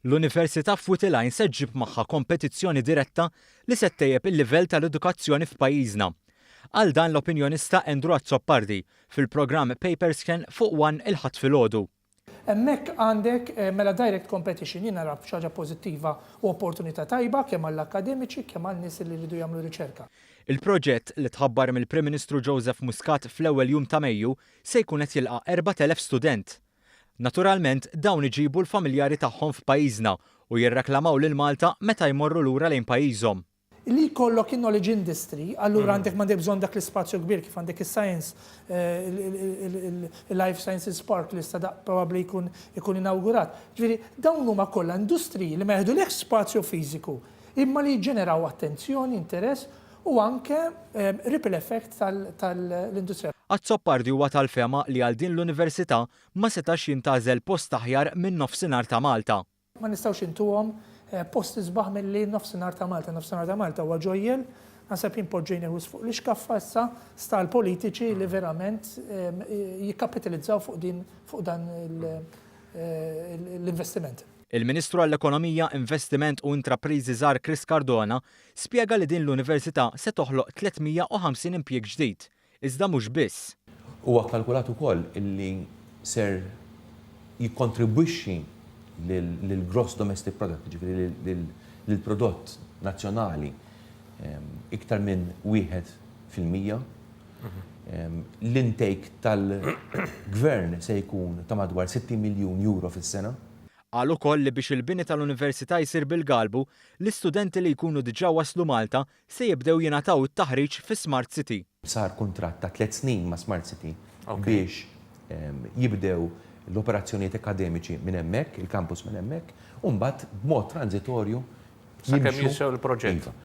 L-Università Futilajn se ġġib magħha kompetizzjoni diretta li se tejjeb il-livell tal-edukazzjoni f'pajjiżna. Għal dan l-opinjonista Endru Azzoppardi fil-programm Paperscan fuq One il-ħadd filgħodu. Hemmhekk għandek mela direct competition jien nara xi pożittiva u opportunità tajba kemm għall-akademiċi kemm għan-nies li jridu jagħmlu riċerka. Il-proġett li tħabbar mill-Prim Ministru Joseph Muscat fl-ewwel jum ta' Mejju se jkun qed jilqa' 4,000 student. Naturalment dawn iġibu l-familjari tagħhom f'pajjiżna u jirreklamaw lil Malta meta jmorru lura lejn pajjiżhom. Li jkollok in-knowledge industry, allura għandek m'għandek bżonn dak l-ispazju kbir kif għandek is-science, il-Life Sciences Park li sta probabbli jkun inawgurat. Ġifieri dawn huma kollha industriji li ma jeħdulek spazju fiżiku, imma li jġeneraw attenzjoni, interess u anke ripple effect tal-industrija. Azzoppardi huwa tal-fema li għal din l-università ma setax jintgħażel post aħjar minn nofsinhar ta' Malta. Ma nistgħux intuhom post isbaħ milli nofsinhar ta' Malta. Nofsinhar ta' Malta huwa ġojjel, naħseb jimpoġġejna fuq l-iskaffa issa sta l-politiċi li verament jikkapitalizzaw fuq dan l-investiment. Il-Ministru għall-Ekonomija, Investiment u Intrapriżi żgħar Chris Cardona spjega li din l-Università se toħloq 350 impjieg ġdid. Iżda mhux biss. Huwa kkalkulat ukoll illi ser jikkontribwixxi lill-gross domestic product, ġifieri lill-prodott nazzjonali iktar minn 1%. L-intake tal-gvern se jkun ta' madwar 60 miljun euro fis-sena. Qal ukoll li biex il-bini tal-Università jsir bil-galbu, l-istudenti li jkunu diġà waslu Malta se jibdew jingħataw it-taħriġ fi Smart City. Sar kuntratt ta' 3 snin ma' Smart City biex jibdew l-operazzjonijiet akademiċi minn hemmhekk, il-kampus minn hemmhekk, u mbagħad b'mod transitorju sakemm jissew il-proġett.